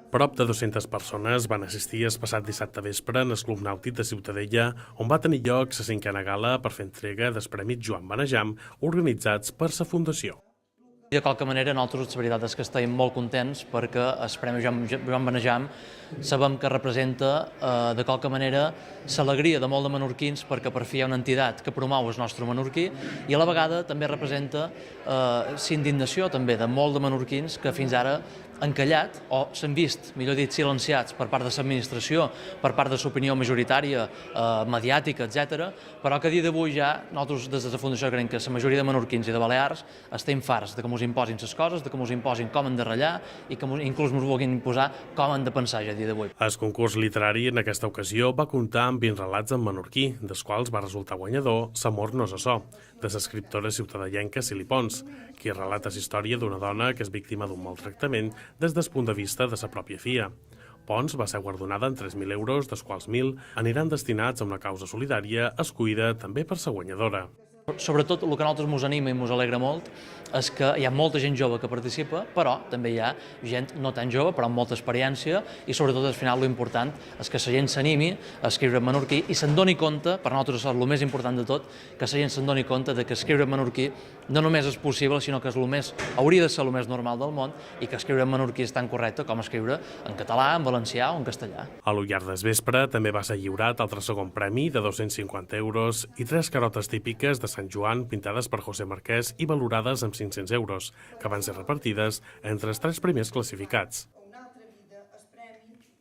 Prop de 200 persones van assistir el passat dissabte vespre en el Club Nàutic de Ciutadella, on va tenir lloc la 5a gala per fer entrega dels Premis Joan Benejam, organitzats per la Fundació. De qualque manera, nosaltres la veritat és que estem molt contents perquè el Premi Joan Benejam sabem que representa de qualque manera l'alegria de molt de menorquins perquè per fi hi ha una entitat que promou el nostre menorquí i a la vegada també representa la indignació també de molt de menorquins que fins ara han callat o s'han vist, millor dit, silenciats per part de l'administració, per part de l'opinió majoritària, mediàtica, etc. Però que a dia d'avui ja nosaltres des de la Fundació creiem que la majoria de menorquins i de balears estem farts de que ens imposin les coses, de que ens imposin com han de ratllar i que inclús ens vulguin imposar com han de pensar ja a dia d'avui. El concurs literari en aquesta ocasió va comptar amb 20 relats en menorquí, dels quals va resultar guanyador S'amor no és açò, de l'escriptora ciutadellenca Cili Pons, qui relata la història d'una dona que és víctima d'un maltractament des del punt de vista de la pròpia filla. Pons va ser guardonada amb 3.000 euros, dels quals 1.000 aniran destinats a una causa solidària escollida també per la guanyadora. Sobretot el que a nosaltres ens anima i ens alegra molt és que hi ha molta gent jove que participa, però també hi ha gent no tan jove, però amb molta experiència i sobretot al final l'important és que la gent s'animi a escriure en menorquí i se'n doni compte, per nosaltres és el més important de tot, que la gent se'n doni compte de que escriure en menorquí no només és possible, sinó que hauria de ser el més normal del món i que escriure en menorquí és tan correcte com escriure en català, en valencià o en castellà. A lo llarg del vespre també va ser lliurat altre segon premi de 250 euros i 3 carotes típiques de Sant Joan pintades per José Marquès i valorades amb 500 euros, que van ser repartides entre els 3 primers classificats.